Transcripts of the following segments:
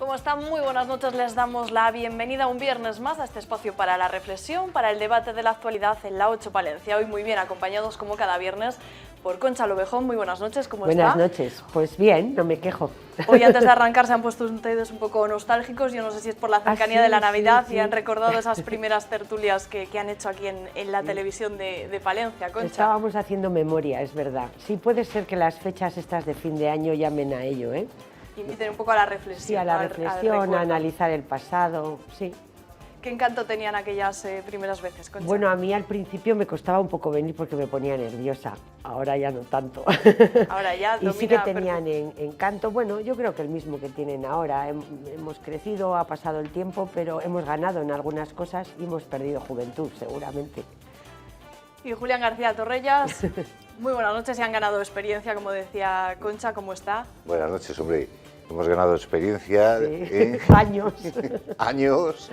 ¿Cómo están? Muy buenas noches, les damos la bienvenida un viernes más a este espacio para la reflexión, para el debate de la actualidad en la 8 Palencia. Hoy muy bien acompañados como cada viernes por Concha Lobejón. Muy buenas noches, ¿cómo está? Buenas noches, pues bien, no me quejo. Hoy antes de arrancar se han puesto ustedes un poco nostálgicos, yo no sé si es por la cercanía de la Navidad y han recordado esas primeras tertulias que han hecho aquí en la televisión de Palencia, Concha. Estábamos haciendo memoria, es verdad. Sí, puede ser que las fechas estas de fin de año llamen a ello, ¿eh? Inviten un poco a la reflexión. Sí, a la reflexión, a analizar el pasado, sí. ¿Qué encanto tenían aquellas primeras veces, Concha? Bueno, a mí al principio me costaba un poco venir porque me ponía nerviosa, ahora ya no tanto. Ahora ya y sí que tenían encanto, bueno, yo creo que el mismo que tienen ahora. Hemos crecido, ha pasado el tiempo, pero hemos ganado en algunas cosas y hemos perdido juventud, seguramente. Y Julián García Torrellas, muy buenas noches, se han ganado experiencia, como decía Concha, ¿cómo está? Buenas noches, hombre. Hemos ganado experiencia, sí. Años. Años.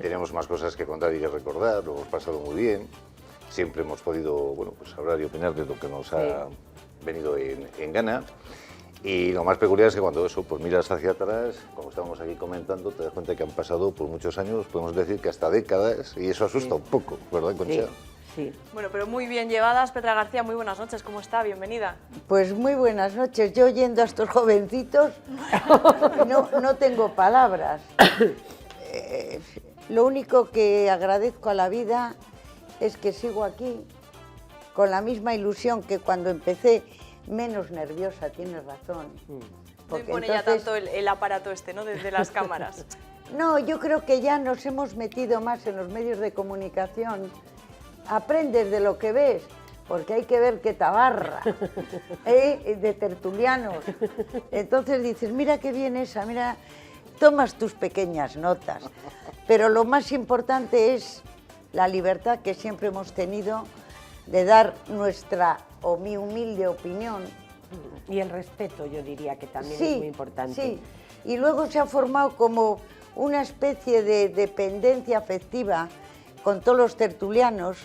Tenemos más cosas que contar y que recordar, lo hemos pasado muy bien. Siempre hemos podido, bueno, pues hablar y opinar de lo que nos ha venido en gana. Y lo más peculiar es que cuando eso, pues miras hacia atrás, como estábamos aquí comentando, te das cuenta que han pasado por muchos años, podemos decir que hasta décadas, y eso asusta un poco, ¿verdad, Concha? Sí. Bueno, pero muy bien llevadas. Petra García, muy buenas noches, ¿cómo está? Bienvenida. Pues muy buenas noches. Yo oyendo a estos jovencitos no tengo palabras. Lo único que agradezco a la vida es que sigo aquí con la misma ilusión que cuando empecé, menos nerviosa, tienes razón. No impone ya tanto el aparato este, ¿no?, desde las cámaras. No, yo creo que ya nos hemos metido más en los medios de comunicación. Aprendes de lo que ves, porque hay que ver qué tabarra, de tertulianos. Entonces dices, mira qué bien esa, mira, tomas tus pequeñas notas. Pero lo más importante es la libertad que siempre hemos tenido de dar nuestra o mi humilde opinión. Y el respeto, yo diría que también sí, es muy importante. Sí, y luego se ha formado como una especie de dependencia afectiva con todos los tertulianos,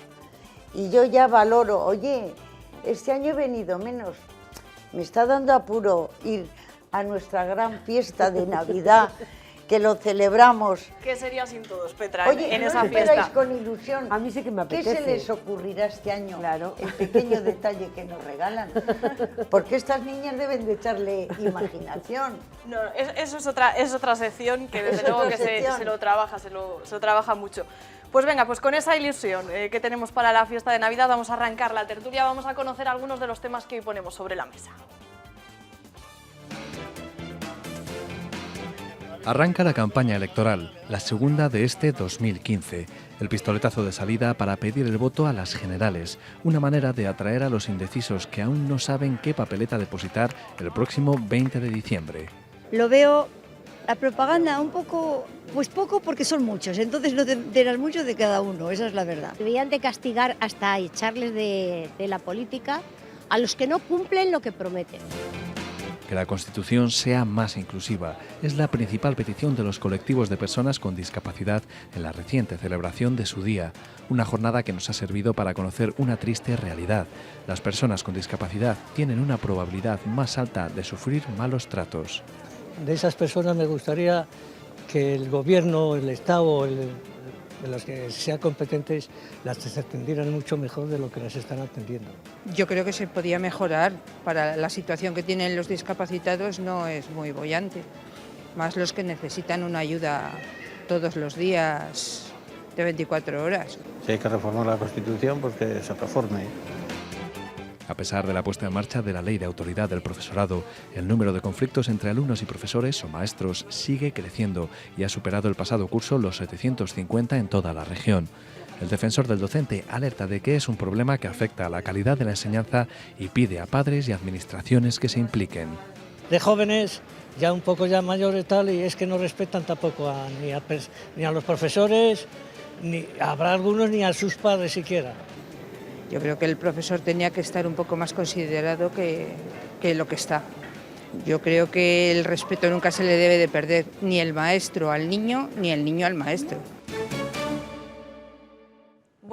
y yo ya valoro, oye, este año he venido menos, me está dando apuro ir a nuestra gran fiesta de Navidad, que lo celebramos. ¿Qué sería sin todos, Petra, oye, en ¿no esa esperáis fiesta? Con ilusión? A mí sí que me apetece. ¿Qué se les ocurrirá este año? Claro. El pequeño detalle que nos regalan. Porque estas niñas deben de echarle imaginación. No, eso es otra sección que desde luego que se lo trabaja mucho. Pues venga, pues con esa ilusión que tenemos para la fiesta de Navidad vamos a arrancar la tertulia, vamos a conocer algunos de los temas que hoy ponemos sobre la mesa. Arranca la campaña electoral, la segunda de este 2015. El pistoletazo de salida para pedir el voto a las generales, una manera de atraer a los indecisos que aún no saben qué papeleta depositar el próximo 20 de diciembre. Lo veo la propaganda un poco, pues poco porque son muchos, entonces no tendrás mucho de cada uno, esa es la verdad. Deberían de castigar hasta echarles de la política a los que no cumplen lo que prometen. Que la Constitución sea más inclusiva es la principal petición de los colectivos de personas con discapacidad en la reciente celebración de su día, una jornada que nos ha servido para conocer una triste realidad. Las personas con discapacidad tienen una probabilidad más alta de sufrir malos tratos. De esas personas me gustaría que el gobierno, el Estado, de los que sean competentes, las atendieran mucho mejor de lo que las están atendiendo. Yo creo que se podía mejorar. Para la situación que tienen los discapacitados no es muy boyante, más los que necesitan una ayuda todos los días de 24 horas. Si hay que reformar la Constitución, pues que se reforme. A pesar de la puesta en marcha de la Ley de Autoridad del Profesorado, el número de conflictos entre alumnos y profesores o maestros sigue creciendo y ha superado el pasado curso los 750 en toda la región. El defensor del docente alerta de que es un problema que afecta a la calidad de la enseñanza y pide a padres y administraciones que se impliquen. De jóvenes, ya un poco ya mayores tal, y es que no respetan tampoco ni a los profesores, ni habrá algunos ni a sus padres siquiera. Yo creo que el profesor tenía que estar un poco más considerado que lo que está. Yo creo que el respeto nunca se le debe de perder, ni el maestro al niño, ni el niño al maestro.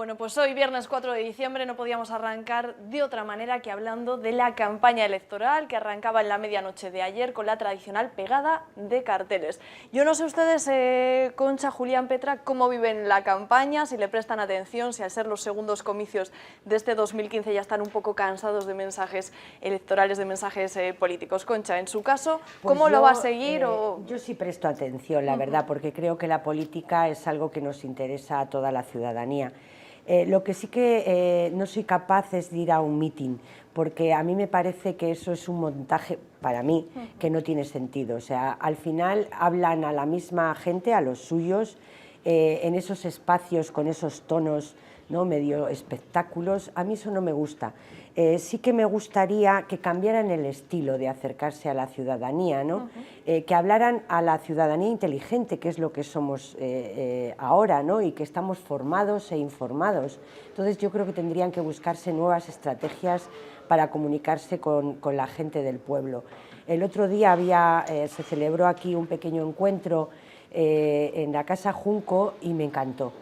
Bueno, pues hoy, viernes 4 de diciembre, no podíamos arrancar de otra manera que hablando de la campaña electoral que arrancaba en la medianoche de ayer con la tradicional pegada de carteles. Yo no sé ustedes, Concha, Julián, Petra, cómo viven la campaña, si le prestan atención, si al ser los segundos comicios de este 2015 ya están un poco cansados de mensajes electorales, de mensajes políticos. Concha, en su caso, ¿cómo lo va a seguir? Yo sí presto atención, la verdad, porque creo que la política es algo que nos interesa a toda la ciudadanía. Lo que sí que no soy capaz es de ir a un mitin, porque a mí me parece que eso es un montaje, para mí, que no tiene sentido. O sea, al final hablan a la misma gente, a los suyos, en esos espacios con esos tonos, ¿no?, medio espectáculos. A mí eso no me gusta. Sí que me gustaría que cambiaran el estilo de acercarse a la ciudadanía, ¿no? Que hablaran a la ciudadanía inteligente, que es lo que somos ahora, ¿no?, y que estamos formados e informados. Entonces yo creo que tendrían que buscarse nuevas estrategias para comunicarse con la gente del pueblo. El otro día se celebró aquí un pequeño encuentro en la Casa Junco y me encantó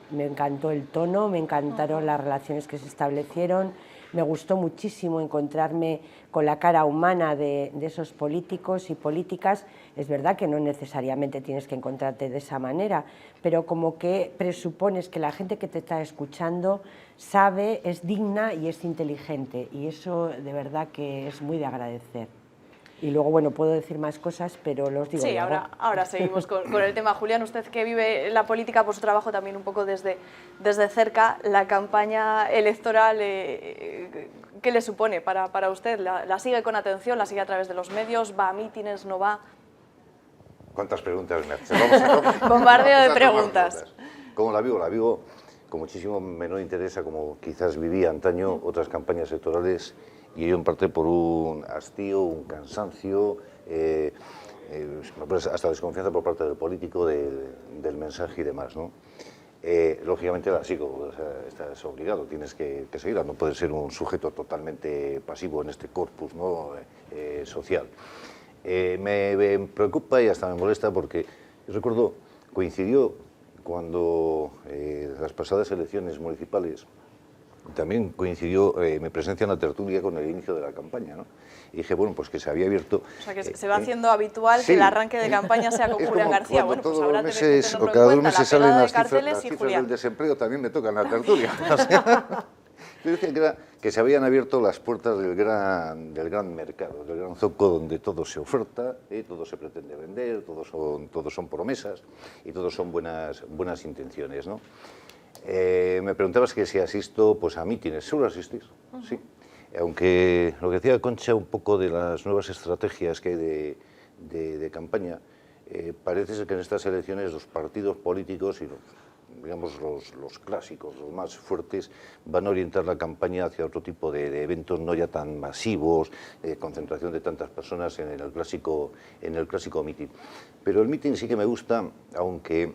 el tono, me encantaron las relaciones que se establecieron, me gustó muchísimo encontrarme con la cara humana de esos políticos y políticas. Es verdad que no necesariamente tienes que encontrarte de esa manera, pero como que presupones que la gente que te está escuchando sabe, es digna y es inteligente, y eso de verdad que es muy de agradecer. Y luego, bueno, puedo decir más cosas, pero los digo. Sí, ahora seguimos con el tema. Julián, usted que vive la política por su trabajo también un poco desde cerca, la campaña electoral, ¿qué le supone para usted? ¿La sigue con atención? ¿La sigue a través de los medios? ¿Va a mítines? ¿No va? ¿Cuántas preguntas me haces? Bombardeo de preguntas. ¿Cómo la vivo? La vivo con muchísimo menor interés a como quizás vivía antaño otras campañas electorales, y ello en parte por un hastío, un cansancio, hasta desconfianza por parte del político del mensaje y demás, ¿no? Lógicamente la sigo, o sea, estás obligado, tienes que seguirla, no puedes ser un sujeto totalmente pasivo en este corpus, ¿no?, social. Me preocupa y hasta me molesta porque yo recuerdo, coincidió cuando las pasadas elecciones municipales, también coincidió mi presencia en la tertulia con el inicio de la campaña, ¿no? Y dije, bueno, pues que se había abierto... O sea, que se va haciendo habitual, sí, que el arranque de campaña sea con Julián García. Bueno, pues habrá que tenerlo en cada dos cuenta, meses salen las cifras Julián. del desempleo, también me toca en la tertulia. Yo decía que se habían abierto las puertas del gran mercado, del gran zoco donde todo se oferta, todo se pretende vender, todos son promesas y todos son buenas intenciones, ¿no? Me preguntabas que si asisto pues a mítines. ¿Suelo asistir? Sí. Aunque lo que decía Concha un poco de las nuevas estrategias que hay de campaña, parece ser que en estas elecciones los partidos políticos y los clásicos, los más fuertes, van a orientar la campaña hacia otro tipo de eventos no ya tan masivos, concentración de tantas personas en el clásico mitin. Pero el mitin sí que me gusta, aunque,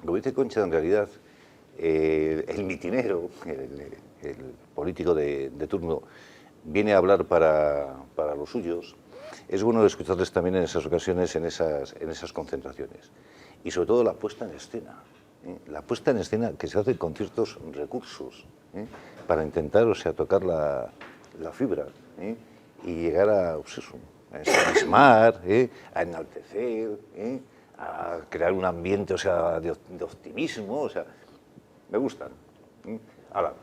como dice Concha, en realidad el mitinero, el político de turno, viene a hablar para los suyos. Es bueno escucharles también en esas ocasiones, en esas concentraciones. Y sobre todo la puesta en escena. La puesta en escena que se hace con ciertos recursos, para intentar, o sea, tocar la fibra, y llegar a ensimismar, a enaltecer, a crear un ambiente, o sea, de optimismo, o sea, me gustan. Ahora,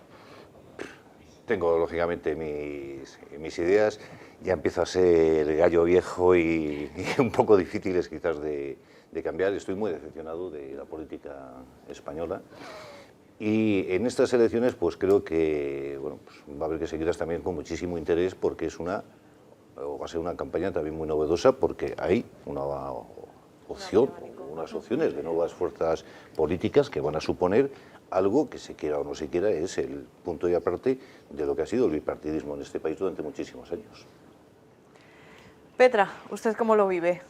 tengo lógicamente mis ideas, ya empiezo a ser gallo viejo y un poco difíciles quizás de cambiar. Estoy muy decepcionado de la política española y en estas elecciones pues creo que va a haber que seguirlas también con muchísimo interés, porque va a ser una campaña también muy novedosa, porque hay unas opciones de nuevas fuerzas políticas que van a suponer algo que, se quiera o no se quiera, es el punto y aparte de lo que ha sido el bipartidismo en este país durante muchísimos años. Petra, ¿usted cómo lo vive?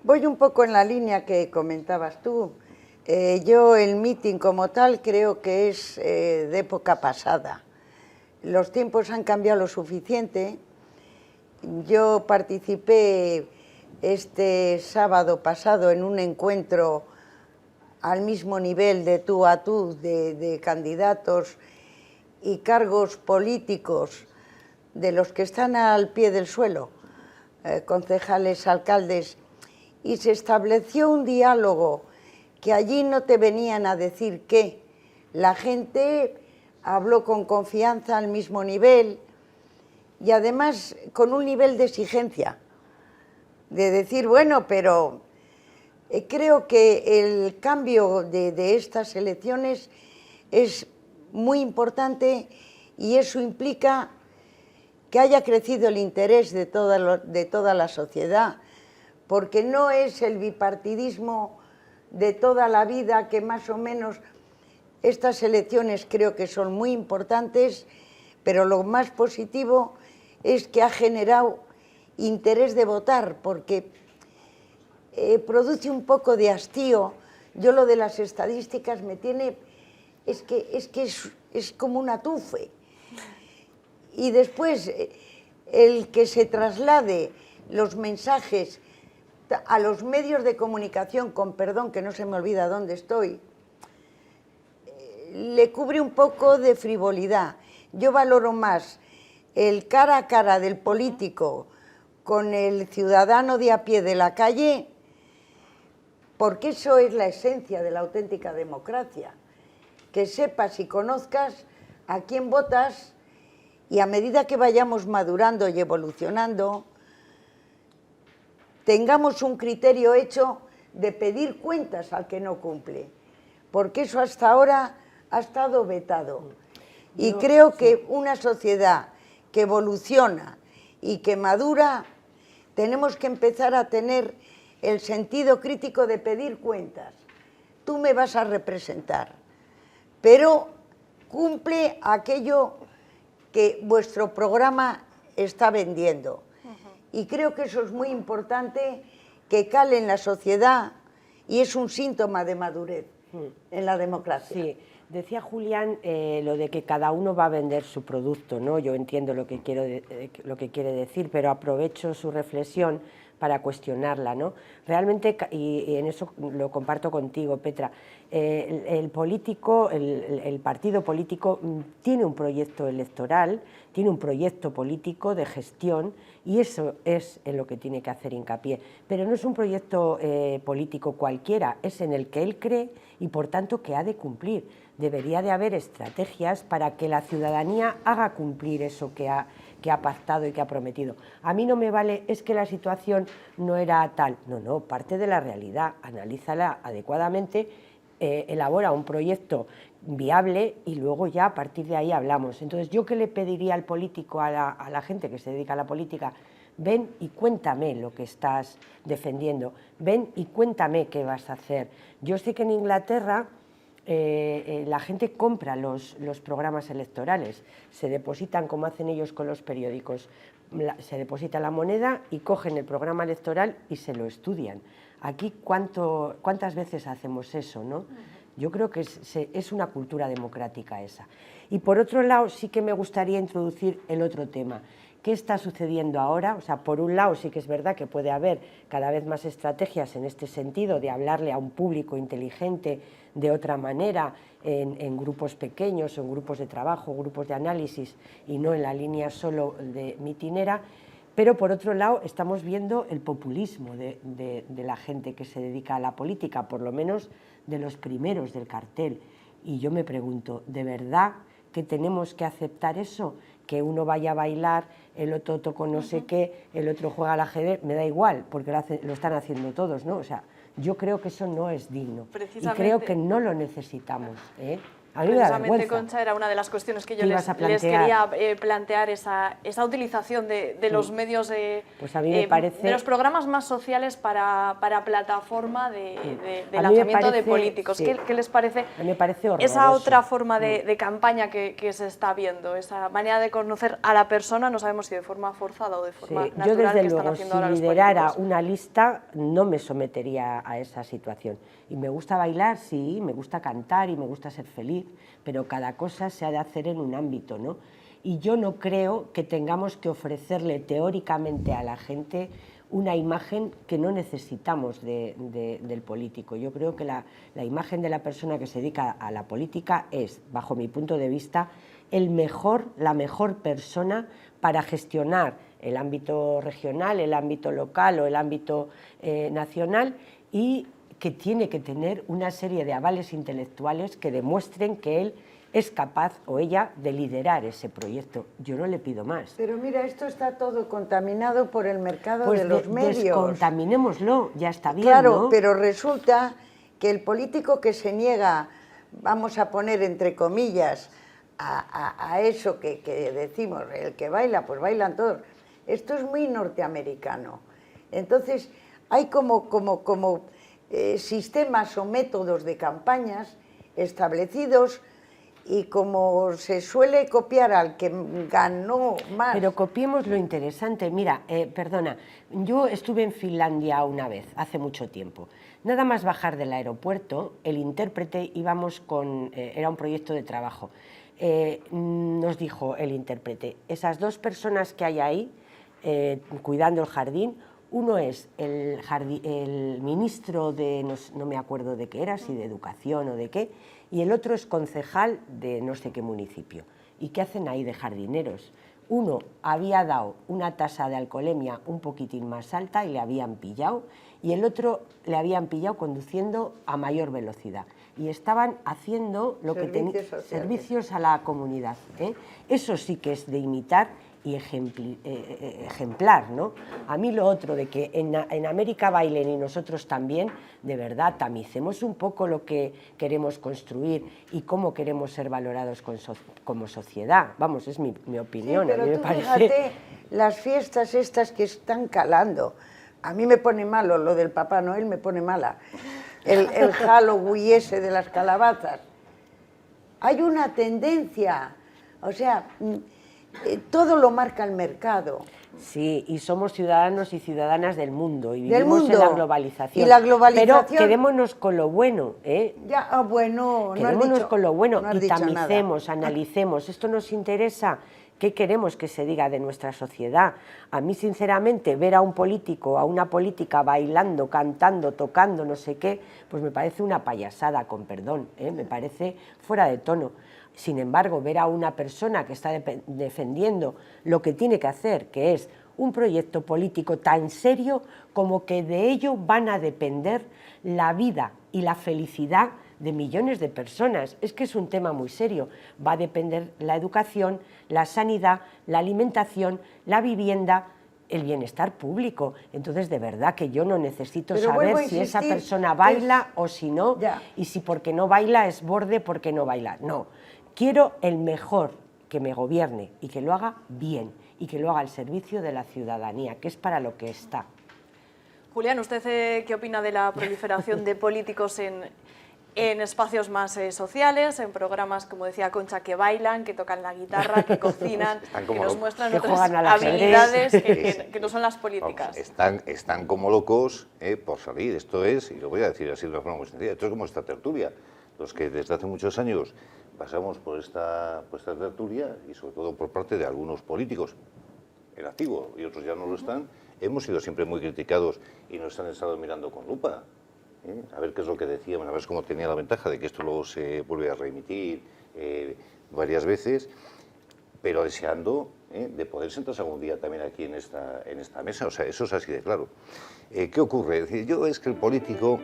Voy un poco en la línea que comentabas tú. Yo el mitin como tal creo que es de época pasada. Los tiempos han cambiado lo suficiente. Yo participé este sábado pasado en un encuentro al mismo nivel de tú a tú de candidatos y cargos políticos de los que están al pie del suelo, concejales, alcaldes, y se estableció un diálogo que allí no te venían a decir qué. La gente habló con confianza al mismo nivel y además con un nivel de exigencia, de decir, bueno, pero creo que el cambio de estas elecciones es muy importante y eso implica que haya crecido el interés de toda la sociedad, porque no es el bipartidismo de toda la vida que más o menos. Estas elecciones creo que son muy importantes, pero lo más positivo es que ha generado interés de votar, porque produce un poco de hastío. Yo lo de las estadísticas me tiene... Es como un atufe. Y después, el que se traslade los mensajes a los medios de comunicación, con perdón que no se me olvida dónde estoy, le cubre un poco de frivolidad. Yo valoro más el cara a cara del político con el ciudadano de a pie de la calle, porque eso es la esencia de la auténtica democracia, que sepas y conozcas a quién votas, y a medida que vayamos madurando y evolucionando, tengamos un criterio hecho de pedir cuentas al que no cumple, porque eso hasta ahora ha estado vetado. Y creo que una sociedad que evoluciona y que madura, tenemos que empezar a tener el sentido crítico de pedir cuentas. Tú me vas a representar, pero cumple aquello que vuestro programa está vendiendo. Y creo que eso es muy importante, que cale en la sociedad, y es un síntoma de madurez en la democracia. Sí, decía Julián lo de que cada uno va a vender su producto, ¿no? Yo entiendo lo que quiere decir, pero aprovecho su reflexión para cuestionarla, ¿no? Realmente, y en eso lo comparto contigo, Petra, el partido político tiene un proyecto electoral, tiene un proyecto político de gestión, y eso es en lo que tiene que hacer hincapié. Pero no es un proyecto político cualquiera, es en el que él cree y por tanto que ha de cumplir. Debería de haber estrategias para que la ciudadanía haga cumplir eso que ha pactado y que ha prometido. A mí no me vale, es que la situación no era tal. No, parte de la realidad, analízala adecuadamente, elabora un proyecto viable y luego ya a partir de ahí hablamos. Entonces, ¿yo qué le pediría al político, a la gente que se dedica a la política? Ven y cuéntame lo que estás defendiendo, ven y cuéntame qué vas a hacer. Yo sé que en Inglaterra la gente compra los programas electorales, se depositan, como hacen ellos con los periódicos, se deposita la moneda y cogen el programa electoral y se lo estudian. Aquí, ¿cuántas veces hacemos eso, no? Yo creo que es una cultura democrática esa. Y por otro lado, sí que me gustaría introducir el otro tema. ¿Qué está sucediendo ahora? O sea, por un lado sí que es verdad que puede haber cada vez más estrategias en este sentido de hablarle a un público inteligente de otra manera, en grupos pequeños, en grupos de trabajo, grupos de análisis, y no en la línea solo de mitinera. Pero por otro lado estamos viendo el populismo de la gente que se dedica a la política, por lo menos de los primeros del cartel. Y yo me pregunto, ¿de verdad que tenemos que aceptar eso? Que uno vaya a bailar, el otro toca no sé qué, el otro juega al ajedrez, me da igual, porque lo están haciendo todos, ¿no? O sea, yo creo que eso no es digno y creo que no lo necesitamos, ¿eh? A mí me da vergüenza. Concha, era una de las cuestiones que yo les quería plantear, esa utilización de los medios, pues a mí me parece, de los programas más sociales para plataforma de lanzamiento de políticos. Sí. ¿Qué les parece? A mí me parece horroroso. Esa otra forma de campaña que se está viendo, esa manera de conocer a la persona, no sabemos si de forma forzada o de forma natural. Yo desde que luego, están haciendo si liderara una lista, no me sometería a esa situación. Y me gusta bailar, sí, me gusta cantar y me gusta ser feliz, pero cada cosa se ha de hacer en un ámbito, ¿no? Y yo no creo que tengamos que ofrecerle teóricamente a la gente una imagen que no necesitamos del político. Yo creo que la imagen de la persona que se dedica a la política es, bajo mi punto de vista, la mejor persona para gestionar el ámbito regional, el ámbito local o el ámbito nacional, y que tiene que tener una serie de avales intelectuales que demuestren que él es capaz o ella de liderar ese proyecto. Yo no le pido más. Pero mira, esto está todo contaminado por el mercado Pues de los medios. Descontaminémoslo, ya está bien, Claro, ¿no? pero resulta que el político que se niega, vamos a poner entre comillas, a eso que decimos, el que baila, pues bailan todos. Esto es muy norteamericano. Entonces, hay como sistemas o métodos de campañas establecidos, y como se suele copiar al que ganó más... Pero copiemos lo interesante. Mira, perdona, yo estuve en Finlandia una vez, hace mucho tiempo. Nada más bajar del aeropuerto, el intérprete, íbamos con... era un proyecto de trabajo. Nos dijo el intérprete, esas dos personas que hay ahí, cuidando el jardín, uno es el ministro de, no me acuerdo de qué era, si de educación o de qué, y el otro es concejal de no sé qué municipio. ¿Y qué hacen ahí de jardineros? Uno había dado una tasa de alcoholemia un poquitín más alta y le habían pillado, y el otro le habían pillado conduciendo a mayor velocidad. Y estaban haciendo lo que tenían, servicios a la comunidad, ¿eh? Eso sí que es de imitar y ejemplar, ¿no? A mí lo otro de que en América bailen y nosotros también, de verdad, tamicemos un poco lo que queremos construir y cómo queremos ser valorados como sociedad. Vamos, es mi opinión. Sí, pero a mí me tú parece... fíjate, las fiestas estas que están calando, a mí me pone malo, lo del Papá Noel me pone mala, el Halloween ese de las calabazas. Hay una tendencia, o sea... todo lo marca el mercado. Sí, y somos ciudadanos y ciudadanas del mundo y vivimos en la globalización. Y la globalización... Pero quedémonos con lo bueno, ¿eh? Ya, bueno, quedémonos no has dicho, con lo bueno no has y dicho tamicemos, nada. analicemos. Esto nos interesa. ¿Qué queremos que se diga de nuestra sociedad? A mí, sinceramente, ver a un político, a una política bailando, cantando, tocando, no sé qué, pues me parece una payasada, con perdón, ¿eh? Me parece fuera de tono. Sin embargo, ver a una persona que está defendiendo lo que tiene que hacer, que es un proyecto político tan serio como que de ello van a depender la vida y la felicidad de millones de personas. Es que es un tema muy serio. Va a depender la educación, la sanidad, la alimentación, la vivienda, el bienestar público. Entonces, de verdad que yo no necesito saber si esa persona baila o si no, y si porque no baila es borde porque no baila. No. Quiero el mejor que me gobierne y que lo haga bien y que lo haga al servicio de la ciudadanía, que es para lo que está. Julián, ¿usted qué opina de la proliferación de políticos en espacios más sociales, en programas, como decía Concha, que bailan, que tocan la guitarra, que cocinan, que nos muestran otras habilidades que no son las políticas? Vamos, están como locos por salir. Esto es, y lo voy a decir así de una forma muy sencilla, esto es como esta tertulia. Los que desde hace muchos años pasamos por esta tertulia, y sobre todo por parte de algunos políticos, en activo, y otros ya no lo están, hemos sido siempre muy criticados y nos han estado mirando con lupa. A ver qué es lo que decíamos, a ver cómo tenía la ventaja de que esto luego se vuelve a reemitir varias veces, pero deseando de poder sentarse algún día también aquí en esta mesa. O sea, eso es así de claro. ¿Qué ocurre? Es decir, yo es que el político,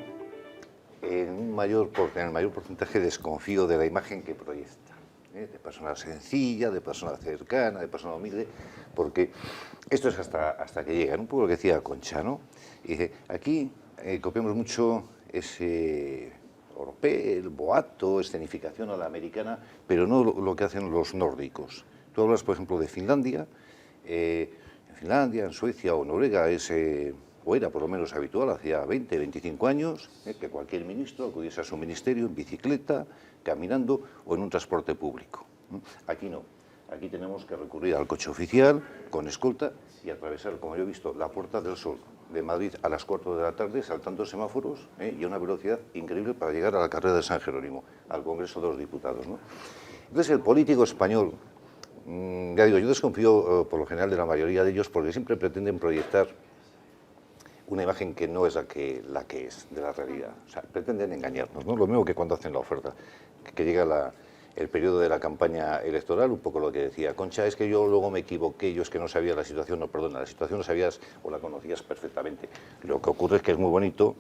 en el mayor porcentaje, desconfío de la imagen que proyecta, de persona sencilla, de persona cercana, de persona humilde, porque esto es hasta que llega, un poco lo que decía Concha, ¿no? Y dice, aquí copiamos mucho ese oropel, boato, escenificación a la americana, pero no lo que hacen los nórdicos. Tú hablas, por ejemplo, de Finlandia. En Finlandia, en Suecia o Noruega o era por lo menos habitual, hacía 20, 25 años, que cualquier ministro acudiese a su ministerio en bicicleta, caminando o en un transporte público. Aquí no. Aquí tenemos que recurrir al coche oficial, con escolta, y atravesar, como yo he visto, la Puerta del Sol de Madrid a las 4 de la tarde, saltando semáforos y a una velocidad increíble para llegar a la carrera de San Jerónimo, al Congreso de los Diputados, ¿no? Entonces, el político español, ya digo, yo desconfío por lo general de la mayoría de ellos porque siempre pretenden proyectar una imagen que no es la que es de la realidad. O sea, pretenden engañarnos, ¿no? Lo mismo que cuando hacen la oferta, que llega el periodo de la campaña electoral, un poco lo que decía Concha, es que yo luego me equivoqué, yo es que no sabía la situación, no, perdona, la situación no sabías o la conocías perfectamente. Lo que ocurre es que es muy bonito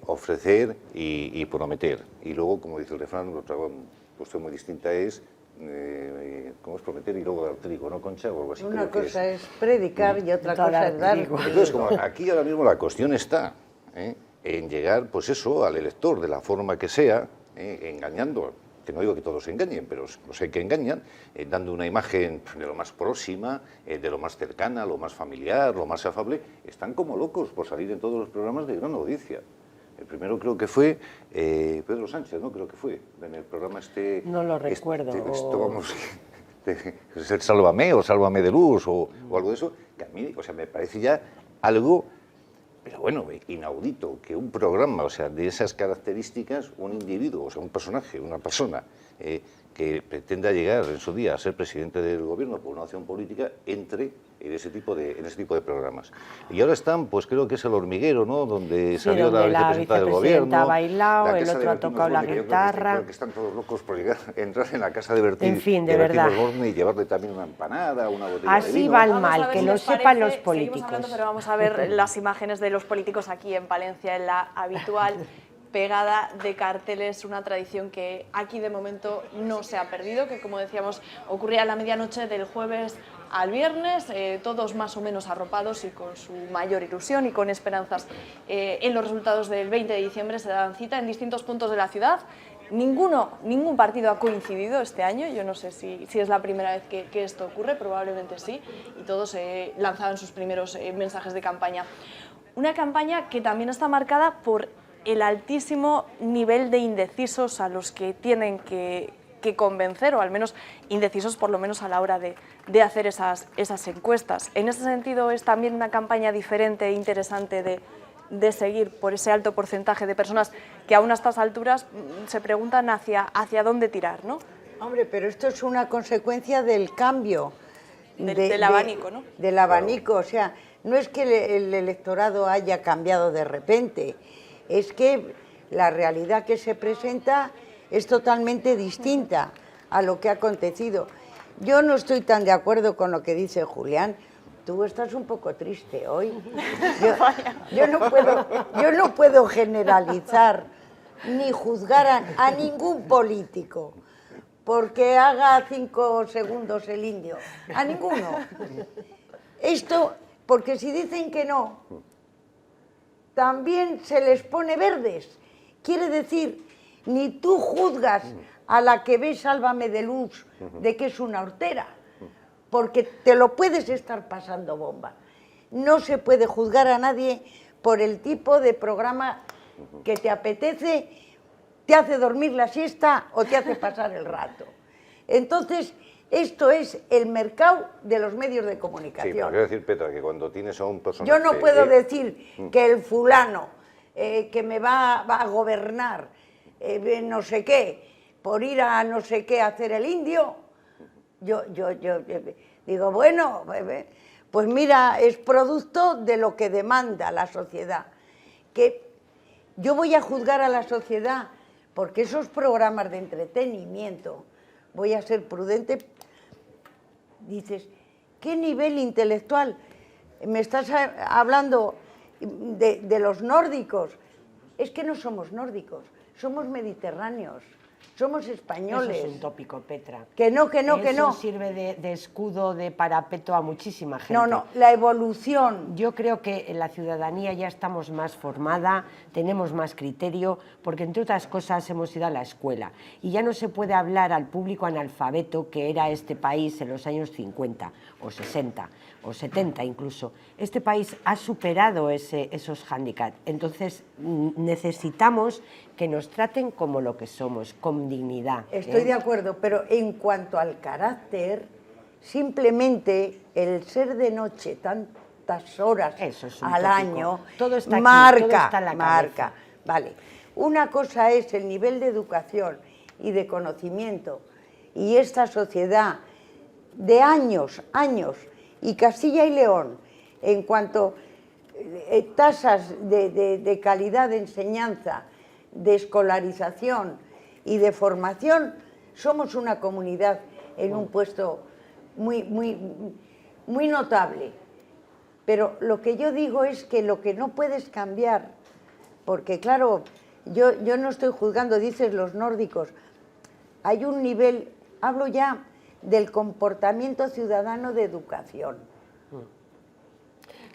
ofrecer y prometer. Y luego, como dice el refrán, otra cuestión muy distinta es ¿cómo es prometer y luego dar trigo, no, Concha? O algo así. Una cosa es predicar y otra cosa es dar trigo. Entonces, como aquí ahora mismo la cuestión está en llegar, pues eso, al elector de la forma que sea, engañando, que no digo que todos se engañen, pero los hay que engañan, dando una imagen de lo más próxima, de lo más cercana, lo más familiar, lo más afable. Están como locos por salir en todos los programas de gran audiencia. El primero creo que fue Pedro Sánchez, ¿no? Creo que fue, en el programa este... No lo recuerdo. Vamos, es el Sálvame o Sálvame de Luz o algo de eso, que a mí, o sea, me parece ya algo, pero bueno, inaudito, que un programa, o sea, de esas características, un individuo, o sea, un personaje, una persona, que pretenda llegar en su día a ser presidente del gobierno por una acción política, entre en ese tipo de programas. Y ahora están, pues creo que es El Hormiguero, ¿no? Donde salió donde la vicepresidenta del gobierno. Ha bailado, el otro ha tocado la guitarra. Creo que están todos locos por entrar en la casa de Bertín, en fin, de verdad. Y llevarle también una empanada, una botella de vino. Así va el mal, que lo sepan los políticos. Seguimos hablando, pero vamos a ver las imágenes de los políticos aquí en Palencia, en la habitual pegada de carteles, una tradición que aquí de momento no se ha perdido, que como decíamos ocurría a la medianoche del jueves al viernes, todos más o menos arropados y con su mayor ilusión y con esperanzas en los resultados del 20 de diciembre. Se dan cita en distintos puntos de la ciudad. Ningún partido ha coincidido este año, yo no sé si es la primera vez que esto ocurre, probablemente sí, y todos lanzaban sus primeros mensajes de campaña. Una campaña que también está marcada por el altísimo nivel de indecisos a los que tienen que convencer, o al menos indecisos por lo menos a la hora de hacer esas encuestas. En ese sentido es también una campaña diferente e interesante de seguir por ese alto porcentaje de personas que aún a estas alturas se preguntan hacia dónde tirar, ¿no? Hombre, pero esto es una consecuencia del cambio. Del abanico, ¿no? Del abanico, o sea, no es que el electorado haya cambiado de repente, es que la realidad que se presenta es totalmente distinta a lo que ha acontecido. Yo no estoy tan de acuerdo con lo que dice Julián. Tú estás un poco triste hoy. Yo no puedo generalizar ni juzgar a ningún político porque haga 5 segundos el indio. A ninguno. Esto, porque si dicen que no, también se les pone verdes. Quiere decir, ni tú juzgas a la que ve Sálvame de Luz de que es una hortera, porque te lo puedes estar pasando bomba. No se puede juzgar a nadie por el tipo de programa que te apetece, te hace dormir la siesta o te hace pasar el rato. Entonces, esto es el mercado de los medios de comunicación. Sí, pero quiero decir, Petra, que cuando tienes a un personaje... Yo no puedo decir que el fulano que me va a gobernar no sé qué, por ir a no sé qué a hacer el indio, yo digo, bueno, pues mira, es producto de lo que demanda la sociedad. Que yo voy a juzgar a la sociedad porque esos programas de entretenimiento, voy a ser prudente, dices, ¿qué nivel intelectual? Me estás hablando de los nórdicos. Es que no somos nórdicos, somos mediterráneos, somos españoles. Eso es un tópico, Petra. Que no. Eso sirve de escudo, de parapeto a muchísima gente. No, la evolución. Yo creo que en la ciudadanía ya estamos más formada, tenemos más criterio, porque entre otras cosas hemos ido a la escuela. Y ya no se puede hablar al público analfabeto que era este país en los años 50 o 60 o 70 incluso. Este país ha superado esos hándicaps. Entonces necesitamos que nos traten como lo que somos, con dignidad. Estoy de acuerdo, pero en cuanto al carácter, simplemente el ser de noche tantas horas al año todo está aquí, marca, todo está en la cabeza. Vale. Una cosa es el nivel de educación y de conocimiento y esta sociedad de años, y Castilla y León, en cuanto tasas de calidad de enseñanza, de escolarización y de formación, somos una comunidad en un puesto muy notable. Pero lo que yo digo es que lo que no puedes cambiar, porque claro, yo no estoy juzgando, dices los nórdicos, hay un nivel, hablo ya del comportamiento ciudadano de educación.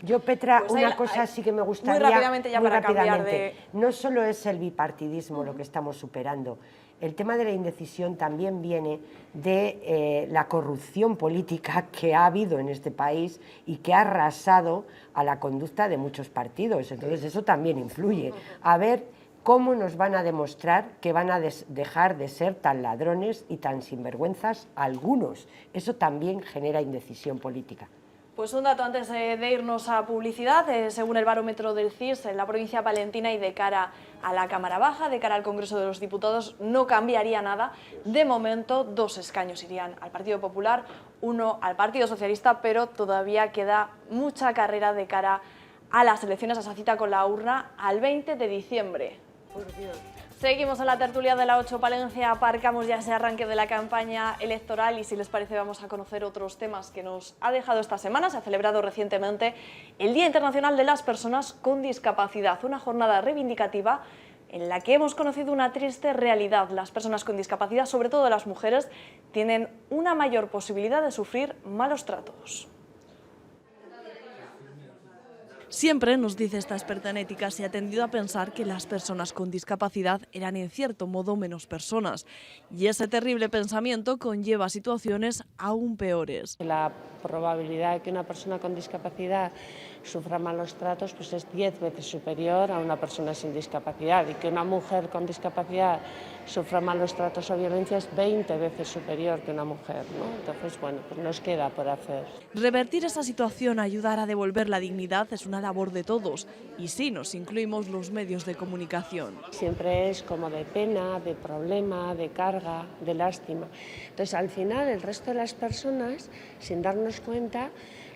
Yo, Petra, Pues una cosa sí que me gustaría... Muy rápidamente ya para cambiar de... No solo es el bipartidismo lo que estamos superando. El tema de la indecisión también viene de la corrupción política que ha habido en este país y que ha arrasado a la conducta de muchos partidos. Entonces eso también influye. A ver cómo nos van a demostrar que van a dejar de ser tan ladrones y tan sinvergüenzas algunos. Eso también genera indecisión política. Pues un dato antes de irnos a publicidad, según el barómetro del CIS, en la provincia palentina y de cara a la Cámara Baja, de cara al Congreso de los Diputados, no cambiaría nada. De momento, 2 escaños irían al Partido Popular, 1 al Partido Socialista, pero todavía queda mucha carrera de cara a las elecciones, a esa cita con la urna, al 20 de diciembre. Por Dios. Seguimos en la tertulia de la 8 Palencia, aparcamos ya ese arranque de la campaña electoral y si les parece vamos a conocer otros temas que nos ha dejado esta semana. Se ha celebrado recientemente el Día Internacional de las Personas con Discapacidad, una jornada reivindicativa en la que hemos conocido una triste realidad. Las personas con discapacidad, sobre todo las mujeres, tienen una mayor posibilidad de sufrir malos tratos. Siempre, nos dice esta experta en ética, se ha tendido a pensar que las personas con discapacidad eran en cierto modo menos personas. Y ese terrible pensamiento conlleva situaciones aún peores. La probabilidad de que una persona con discapacidad sufra malos tratos pues es 10 veces superior a una persona sin discapacidad, y que una mujer con discapacidad sufra malos tratos o violencia es 20 veces superior que una mujer, ¿no? Entonces, bueno, pues nos queda por hacer. Revertir esa situación, ayudar a devolver la dignidad, es una labor de todos. Y sí, nos incluimos los medios de comunicación. Siempre es como de pena, de problema, de carga, de lástima. Entonces, al final, el resto de las personas, sin darnos cuenta,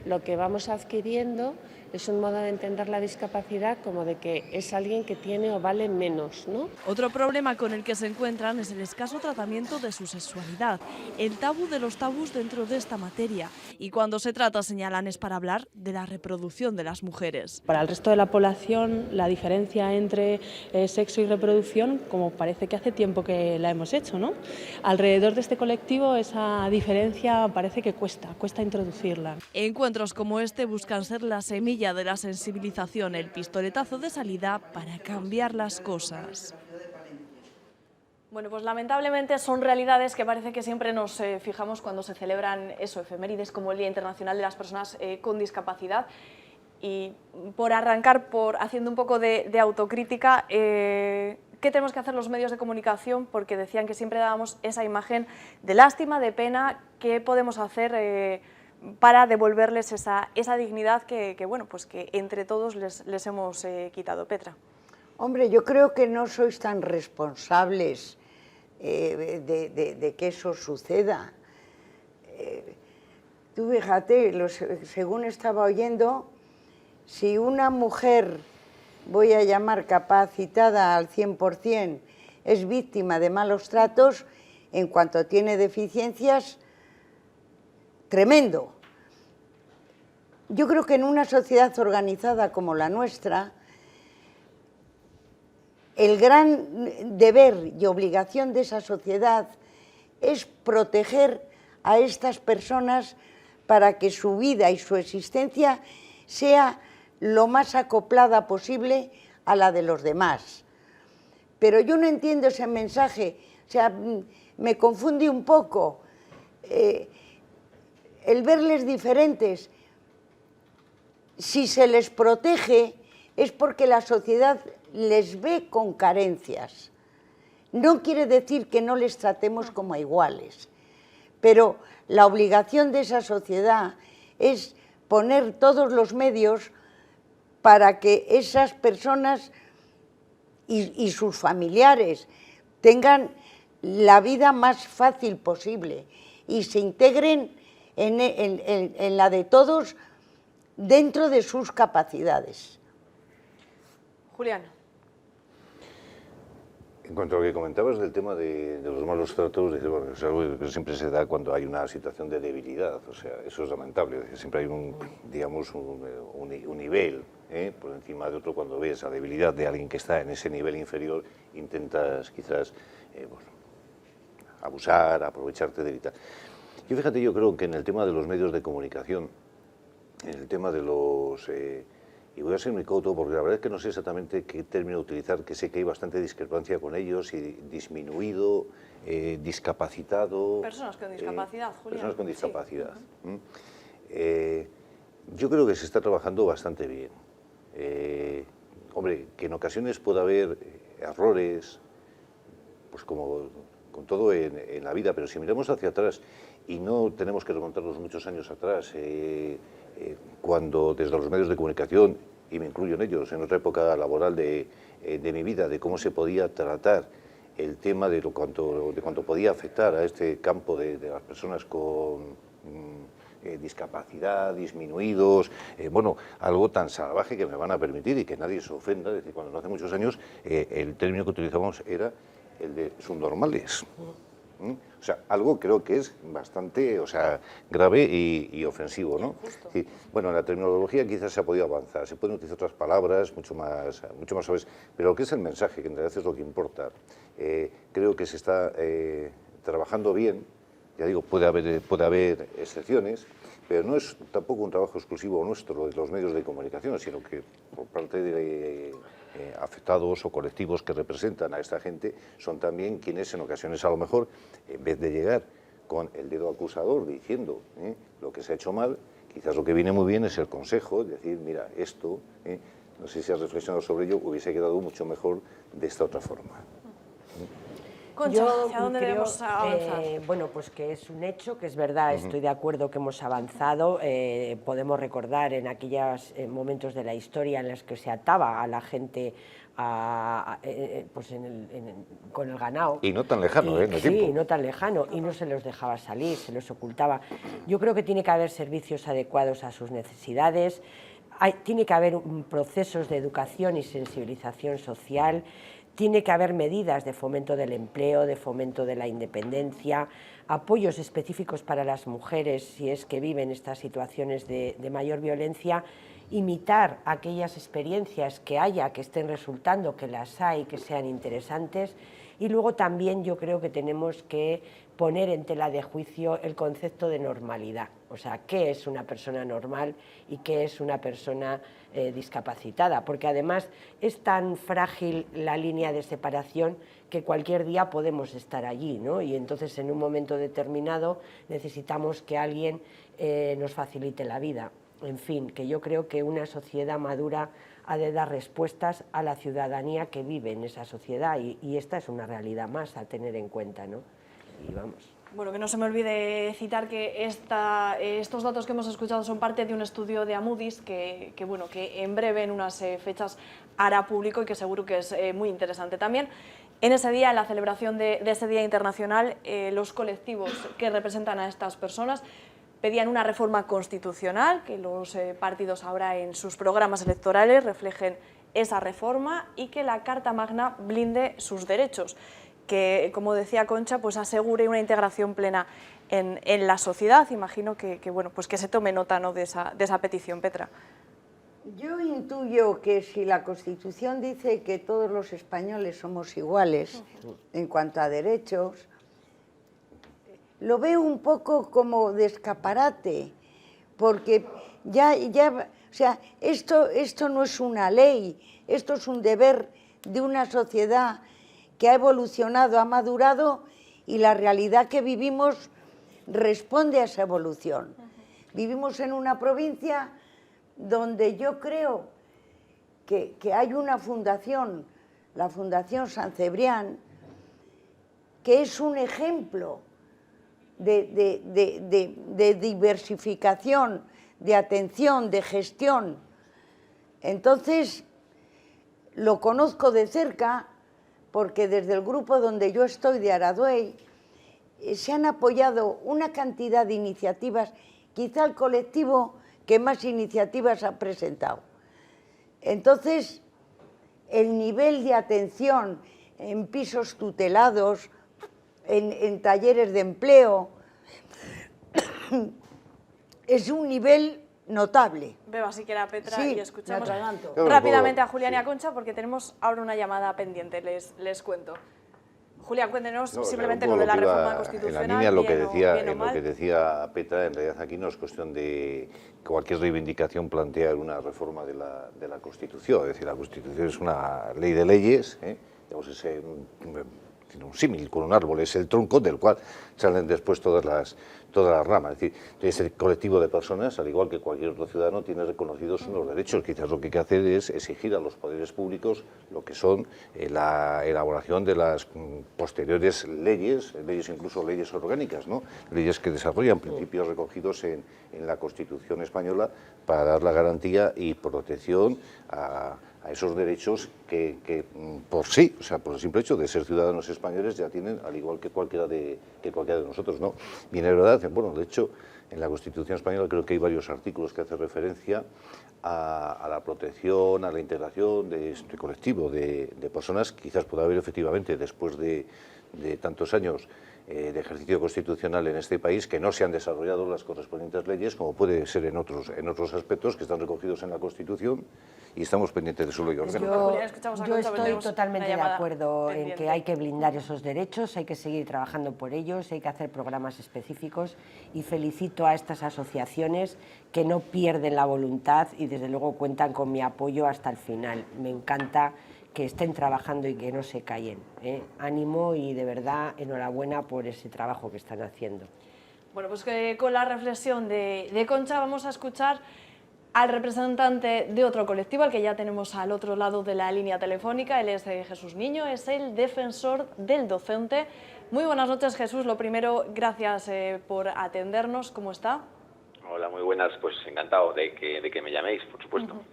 lo que vamos adquiriendo es un modo de entender la discapacidad como de que es alguien que tiene o vale menos, ¿no? Otro problema con el que se encuentran es el escaso tratamiento de su sexualidad, el tabú de los tabús dentro de esta materia. Y cuando se trata, señalan, es para hablar de la reproducción de las mujeres. Para el resto de la población, la diferencia entre sexo y reproducción, como parece que hace tiempo que la hemos hecho, ¿no? Alrededor de este colectivo esa diferencia parece que cuesta introducirla. Encuentros como este buscan ser la semilla de la sensibilización, el pistoletazo de salida para cambiar las cosas. Bueno, pues lamentablemente son realidades que parece que siempre nos fijamos cuando se celebran efemérides como el Día Internacional de las Personas con Discapacidad. Y por arrancar, haciendo un poco de autocrítica, ¿qué tenemos que hacer los medios de comunicación? Porque decían que siempre dábamos esa imagen de lástima, de pena. ¿Qué podemos hacer para devolverles esa dignidad que bueno, pues que entre todos les hemos quitado? Petra. Hombre, yo creo que no sois tan responsables de que eso suceda. Tú fíjate, según estaba oyendo, si una mujer, voy a llamar capacitada al 100%, es víctima de malos tratos, en cuanto tiene deficiencias, tremendo. Yo creo que en una sociedad organizada como la nuestra, el gran deber y obligación de esa sociedad es proteger a estas personas para que su vida y su existencia sea lo más acoplada posible a la de los demás. Pero yo no entiendo ese mensaje, o sea, me confunde un poco. El verles diferentes, si se les protege, es porque la sociedad les ve con carencias. No quiere decir que no les tratemos como a iguales, pero la obligación de esa sociedad es poner todos los medios para que esas personas y sus familiares tengan la vida más fácil posible y se integren en la de todos dentro de sus capacidades. Julián. En cuanto a lo que comentabas del tema de los malos tratos, bueno, es algo que siempre se da cuando hay una situación de debilidad, o sea, eso es lamentable, siempre hay un nivel por encima de otro. Cuando ves la debilidad de alguien que está en ese nivel inferior, intentas quizás abusar, aprovecharte de tal. Y fíjate, yo creo que en el tema de los medios de comunicación, en el tema de los... y voy a ser muy cauto porque la verdad es que no sé exactamente qué término utilizar, que sé que hay bastante discrepancia con ellos, y disminuido, discapacitado... Personas con discapacidad, Julián. Personas con discapacidad. Sí. Yo creo que se está trabajando bastante bien. Hombre, que en ocasiones pueda haber errores, pues como con todo en la vida, pero si miramos hacia atrás, y no tenemos que remontarnos muchos años atrás, cuando desde los medios de comunicación, y me incluyo en ellos, en otra época laboral de mi vida, de cómo se podía tratar el tema de cuánto podía afectar a este campo de las personas con discapacidad, disminuidos, bueno, algo tan salvaje que me van a permitir y que nadie se ofenda, es decir, cuando no hace muchos años el término que utilizábamos era el de subnormales. O sea, algo creo que es bastante, o sea, grave y ofensivo, ¿no? Sí, bueno, en la terminología quizás se ha podido avanzar, se pueden utilizar otras palabras mucho más suaves, pero lo que es el mensaje, que en realidad es lo que importa, creo que se está trabajando bien. Ya digo, puede haber excepciones, pero no es tampoco un trabajo exclusivo nuestro de los medios de comunicación, sino que por parte de afectados o colectivos que representan a esta gente, son también quienes en ocasiones a lo mejor, en vez de llegar con el dedo acusador diciendo lo que se ha hecho mal, quizás lo que viene muy bien es el consejo, es decir, mira, esto, no sé si has reflexionado sobre ello, hubiese quedado mucho mejor de esta otra forma. Concha, ¿hacia dónde debemos avanzar? Bueno, pues que es un hecho, que es verdad, estoy de acuerdo que hemos avanzado. Podemos recordar en aquellos momentos de la historia en los que se ataba a la gente pues con el ganado. Y no tan lejano, en el tiempo. Sí, no tan lejano, y no se los dejaba salir, se los ocultaba. Yo creo que tiene que haber servicios adecuados a sus necesidades, tiene que haber procesos de educación y sensibilización social. Tiene que haber medidas de fomento del empleo, de fomento de la independencia, apoyos específicos para las mujeres si es que viven estas situaciones de mayor violencia, imitar aquellas experiencias que haya, que estén resultando, que las hay, que sean interesantes. Y luego también yo creo que tenemos que poner en tela de juicio el concepto de normalidad. O sea, ¿qué es una persona normal y qué es una persona discapacitada? Porque además es tan frágil la línea de separación que cualquier día podemos estar allí, ¿no? Y entonces en un momento determinado necesitamos que alguien nos facilite la vida. En fin, que yo creo que una sociedad madura ha de dar respuestas a la ciudadanía que vive en esa sociedad, y esta es una realidad más a tener en cuenta, ¿no? Y vamos. Bueno, que no se me olvide citar que estos datos que hemos escuchado son parte de un estudio de Amudis que en breve, en unas fechas, hará público y que seguro que es muy interesante también. En ese día, en la celebración de ese Día Internacional, los colectivos que representan a estas personas pedían una reforma constitucional, que los partidos ahora en sus programas electorales reflejen esa reforma y que la Carta Magna blinde sus derechos, que, como decía Concha, pues asegure una integración plena en la sociedad. Imagino que se tome nota, ¿no?, de esa petición, Petra. Yo intuyo que si la Constitución dice que todos los españoles somos iguales en cuanto a derechos, lo veo un poco como de escaparate, porque o sea, esto no es una ley, esto es un deber de una sociedad que ha evolucionado, ha madurado, y la realidad que vivimos responde a esa evolución. Vivimos en una provincia donde yo creo que hay una fundación, la Fundación San Cebrián, que es un ejemplo de diversificación, de atención, de gestión. Entonces, lo conozco de cerca porque desde el grupo donde yo estoy, de Araduey, se han apoyado una cantidad de iniciativas, quizá el colectivo que más iniciativas ha presentado. Entonces, el nivel de atención en pisos tutelados, en talleres de empleo, es un nivel notable. Beba si quiera Petra Sí, y escuchamos me atraganto. rápidamente a Julián y a Concha porque tenemos ahora una llamada pendiente, les cuento. Julián, cuéntenos simplemente lo de la reforma constitucional. En la línea bien o lo mal. que decía Petra, en realidad aquí no es cuestión de cualquier reivindicación plantear una reforma de la Constitución. Es decir, la Constitución es una ley de leyes, digamos, tiene un símil con un árbol, es el tronco del cual salen después todas las ramas. Es decir, ese colectivo de personas, al igual que cualquier otro ciudadano, tiene reconocidos unos derechos. Quizás lo que hay que hacer es exigir a los poderes públicos lo que son la elaboración de las posteriores leyes incluso leyes orgánicas, ¿no? Leyes que desarrollan principios recogidos en la Constitución española para dar la garantía y protección a esos derechos que por sí, o sea, por el simple hecho de ser ciudadanos españoles ya tienen, al igual que cualquiera de nosotros, ¿no? Bien, es verdad, bueno, de hecho, en la Constitución española creo que hay varios artículos que hacen referencia a la protección, a la integración de este colectivo de personas. Quizás pueda haber efectivamente, después de tantos años de ejercicio constitucional en este país, que no se han desarrollado las correspondientes leyes, como puede ser en otros aspectos que están recogidos en la Constitución, y estamos pendientes de su ley orgánica. Yo estoy totalmente de acuerdo en que hay que blindar esos derechos, hay que seguir trabajando por ellos, hay que hacer programas específicos, y felicito a estas asociaciones que no pierden la voluntad y desde luego cuentan con mi apoyo hasta el final. Me encanta que estén trabajando y que no se callen. Ánimo y de verdad enhorabuena por ese trabajo que están haciendo. Bueno, pues con la reflexión de Concha vamos a escuchar al representante de otro colectivo, al que ya tenemos al otro lado de la línea telefónica. Él es Jesús Niño, es el defensor del docente. Muy buenas noches, Jesús. Lo primero, gracias por atendernos. ¿Cómo está? Hola, muy buenas. Pues encantado de que me llaméis, por supuesto.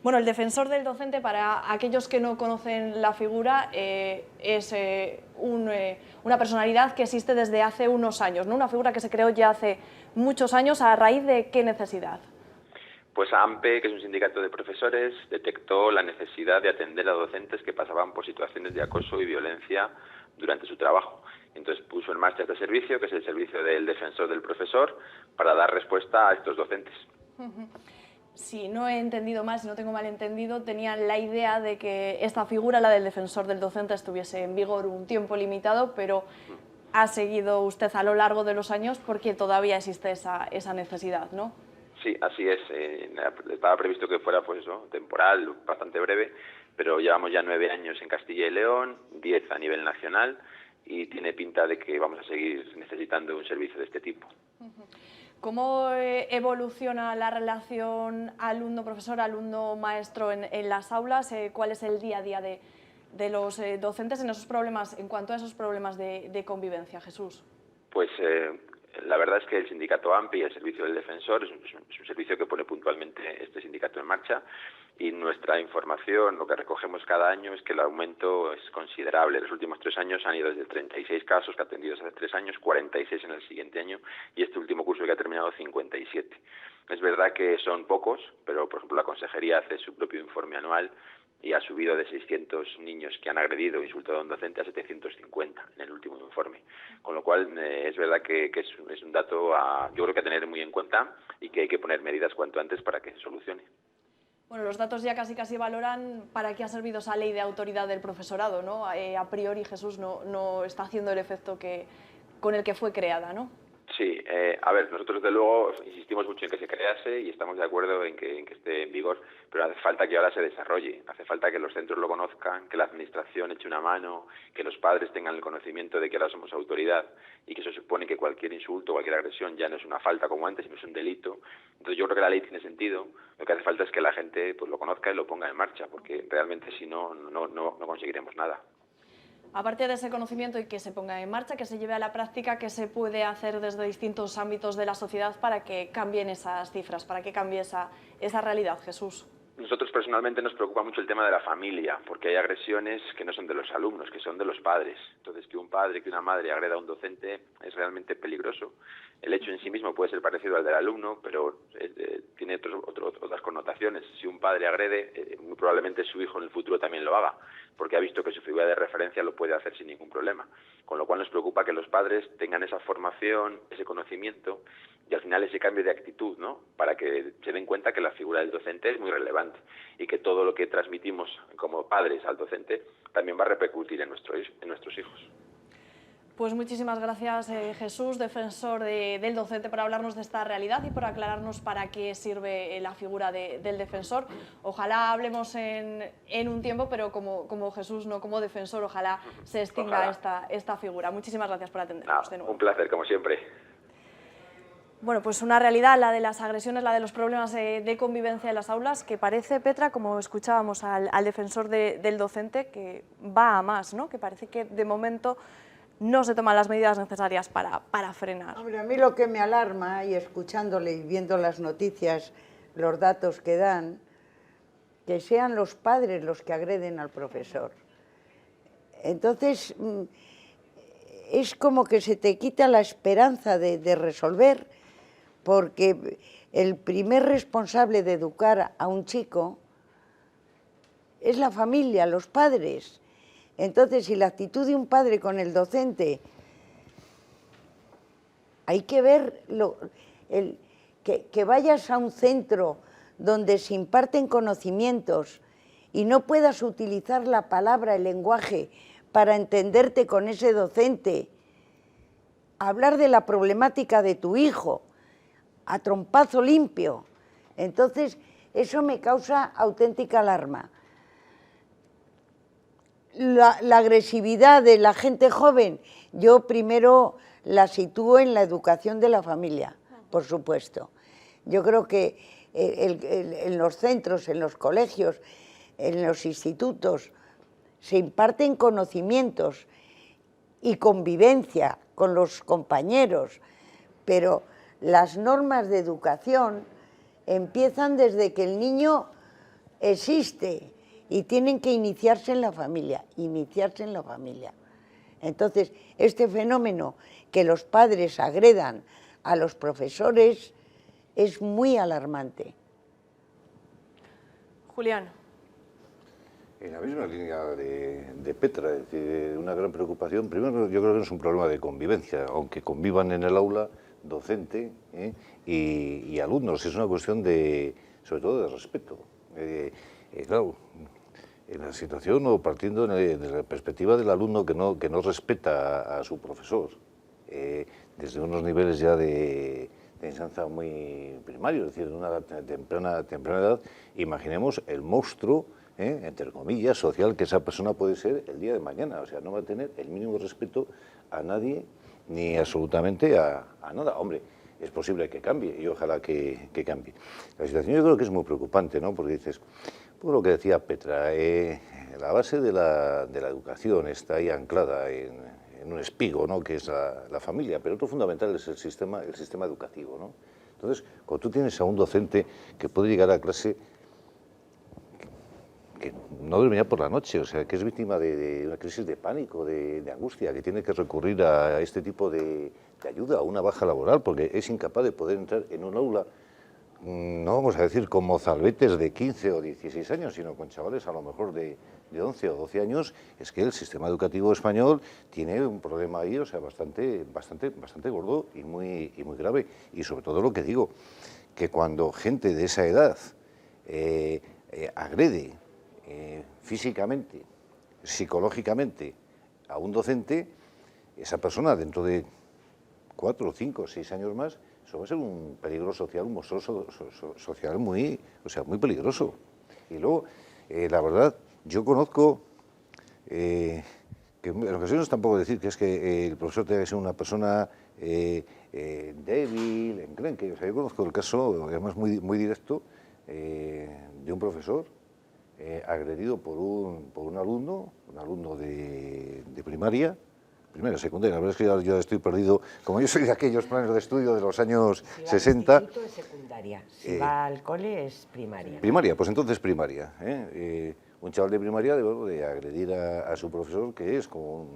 Bueno, el defensor del docente, para aquellos que no conocen la figura, es una personalidad que existe desde hace unos años, ¿no? Una figura que se creó ya hace muchos años. ¿A raíz de qué necesidad? Pues AMPE, que es un sindicato de profesores, detectó la necesidad de atender a docentes que pasaban por situaciones de acoso y violencia durante su trabajo. Entonces puso en marcha este servicio, que es el servicio del defensor del profesor, para dar respuesta a estos docentes. Si no he entendido mal, si no tengo mal entendido, tenían la idea de que esta figura, la del defensor del docente, estuviese en vigor un tiempo limitado, pero ha seguido usted a lo largo de los años porque todavía existe esa necesidad, ¿no? Sí, así es. Estaba previsto que fuera pues eso, temporal, bastante breve, pero llevamos ya 9 años en Castilla y León, 10 a nivel nacional, y tiene pinta de que vamos a seguir necesitando un servicio de este tipo. ¿Cómo evoluciona la relación alumno-profesor, alumno-maestro en las aulas? ¿Cuál es el día a día de los docentes en esos problemas, en cuanto a esos problemas de convivencia, Jesús? Pues la verdad es que el sindicato AMPE y el servicio del defensor es un servicio que pone puntualmente este sindicato en marcha, y nuestra información, lo que recogemos cada año, es que el aumento es considerable. Los últimos 3 años han ido desde 36 casos atendidos hace 3 años, 46 en el siguiente año, y este último curso que ha terminado 57. Es verdad que son pocos, pero por ejemplo la consejería hace su propio informe anual y ha subido de 600 niños que han agredido o insultado a un docente a 750 en el último informe. Con lo cual es verdad que es un dato yo creo que a tener muy en cuenta, y que hay que poner medidas cuanto antes para que se solucione. Bueno, los datos ya casi valoran para qué ha servido esa ley de autoridad del profesorado, ¿no? A priori, Jesús, no está haciendo el efecto con el que fue creada, ¿no? Sí, a ver, nosotros desde luego insistimos mucho en que se crease y estamos de acuerdo en que esté en vigor, pero hace falta que ahora se desarrolle, hace falta que los centros lo conozcan, que la administración eche una mano, que los padres tengan el conocimiento de que ahora somos autoridad y que eso supone que cualquier insulto, cualquier agresión ya no es una falta como antes, sino es un delito. Entonces yo creo que la ley tiene sentido, lo que hace falta es que la gente pues lo conozca y lo ponga en marcha, porque realmente si no conseguiremos nada. Aparte de ese conocimiento y que se ponga en marcha, que se lleve a la práctica, ¿qué se puede hacer desde distintos ámbitos de la sociedad para que cambien esas cifras, para que cambie esa realidad, Jesús? Nosotros personalmente nos preocupa mucho el tema de la familia, porque hay agresiones que no son de los alumnos, que son de los padres. Entonces, que un padre, que una madre agreda a un docente es realmente peligroso. El hecho en sí mismo puede ser parecido al del alumno, pero tiene otras connotaciones. Si un padre agrede, muy probablemente su hijo en el futuro también lo haga, porque ha visto que su figura de referencia lo puede hacer sin ningún problema. Con lo cual nos preocupa que los padres tengan esa formación, ese conocimiento y al final ese cambio de actitud, ¿no? Para que se den cuenta que la figura del docente es muy relevante y que todo lo que transmitimos como padres al docente también va a repercutir en nuestros hijos. Pues muchísimas gracias, Jesús, defensor del docente, por hablarnos de esta realidad y por aclararnos para qué sirve la figura del defensor. Ojalá hablemos en un tiempo, pero como Jesús, no como defensor, ojalá se extinga esta figura. Muchísimas gracias por atendernos de nuevo. Un placer, como siempre. Bueno, pues una realidad, la de las agresiones, la de los problemas de convivencia en las aulas, que parece, Petra, como escuchábamos al defensor del docente, que va a más, ¿no? Que parece que de momento no se toman las medidas necesarias para frenar. Hombre, a mí lo que me alarma, y escuchándole y viendo las noticias, los datos que dan, que sean los padres los que agreden al profesor. Entonces, es como que se te quita la esperanza de resolver, porque el primer responsable de educar a un chico es la familia, los padres. Entonces, si la actitud de un padre con el docente, hay que ver que vayas a un centro donde se imparten conocimientos y no puedas utilizar la palabra, el lenguaje, para entenderte con ese docente, hablar de la problemática de tu hijo, a trompazo limpio. Entonces, eso me causa auténtica alarma. La agresividad de la gente joven, yo primero la sitúo en la educación de la familia, por supuesto. Yo creo que en los centros, en los colegios, en los institutos, se imparten conocimientos y convivencia con los compañeros, pero las normas de educación empiezan desde que el niño existe y tienen que iniciarse en la familia, Entonces, este fenómeno que los padres agredan a los profesores es muy alarmante. Julián. En la misma línea de Petra, es decir, una gran preocupación. Primero, yo creo que no es un problema de convivencia, aunque convivan en el aula docente y alumnos. Es una cuestión sobre todo de respeto. Claro, en la situación o partiendo de la perspectiva del alumno que no respeta a su profesor, desde unos niveles ya de enseñanza muy primarios, es decir, de una temprana edad, imaginemos el monstruo, entre comillas, social que esa persona puede ser el día de mañana. O sea, no va a tener el mínimo respeto a nadie ni absolutamente a nada. Hombre, es posible que cambie y ojalá que cambie. La situación yo creo que es muy preocupante, ¿no? Porque dices, pues lo que decía Petra, la base de la educación está ahí anclada en un espigo, ¿no? Que es la familia, pero otro fundamental es el sistema educativo, ¿no? Entonces, cuando tú tienes a un docente que puede llegar a clase que no dormirá por la noche, o sea, que es víctima de una crisis de pánico, de angustia, que tiene que recurrir a este tipo de ayuda, a una baja laboral, porque es incapaz de poder entrar en un aula, no vamos a decir con mozalbetes de 15 o 16 años, sino con chavales a lo mejor de 11 o 12 años. Es que el sistema educativo español tiene un problema ahí, o sea, bastante gordo y muy grave. Y sobre todo lo que digo, que cuando gente de esa edad agrede físicamente, psicológicamente a un docente, esa persona dentro de 4, 5, 6 años más, eso va a ser un peligro social, un monstruo social muy peligroso. Y luego, la verdad, yo conozco, que en ocasiones tampoco decir que es que el profesor tenga que ser una persona débil, enclenque. O sea, yo conozco el caso, además muy directo, de un profesor agredido por un alumno de primaria, primera, secundaria, la verdad es que yo estoy perdido, como yo soy de aquellos planes de estudio de los años 60. Si va al instituto es secundaria, si va al cole es primaria. Primaria, pues entonces primaria. Un chaval de primaria de agredir a su profesor, que es como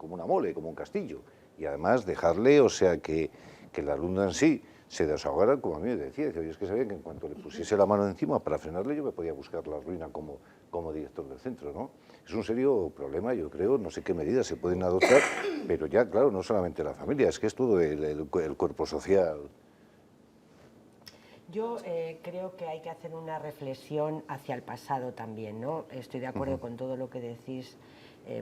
una mole, como un castillo, y además dejarle, o sea, que el alumno en sí se desahogara, como a mí me decía, que es que sabía que en cuanto le pusiese la mano encima para frenarle, yo me podía buscar la ruina como director del centro, ¿no? Es un serio problema, yo creo, no sé qué medidas se pueden adoptar, pero ya, claro, no solamente la familia, es que es todo el cuerpo social. Yo creo que hay que hacer una reflexión hacia el pasado también, ¿no? Estoy de acuerdo con todo lo que decís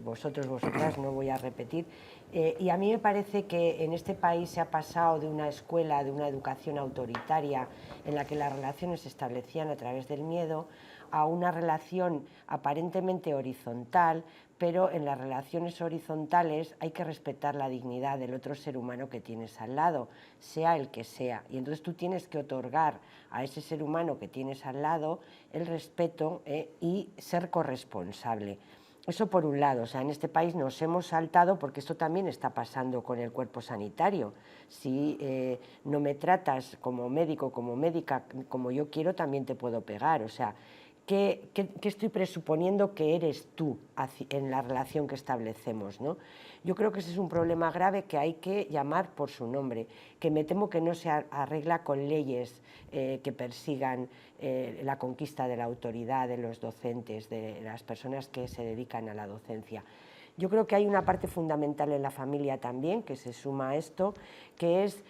vosotros, vosotras, no voy a repetir. Y a mí me parece que en este país se ha pasado de una escuela, de una educación autoritaria, en la que las relaciones se establecían a través del miedo, a una relación aparentemente horizontal, pero en las relaciones horizontales hay que respetar la dignidad del otro ser humano que tienes al lado, sea el que sea. Y entonces tú tienes que otorgar a ese ser humano que tienes al lado el respeto y ser corresponsable. Eso por un lado, o sea, en este país nos hemos saltado, porque esto también está pasando con el cuerpo sanitario. Si no me tratas como médico, como médica, como yo quiero, también te puedo pegar. O sea, ¿qué estoy presuponiendo que eres tú en la relación que establecemos, ¿no? Yo creo que ese es un problema grave que hay que llamar por su nombre, que me temo que no se arregla con leyes que persigan la conquista de la autoridad de los docentes, de las personas que se dedican a la docencia. Yo creo que hay una parte fundamental en la familia también, que se suma a esto, que es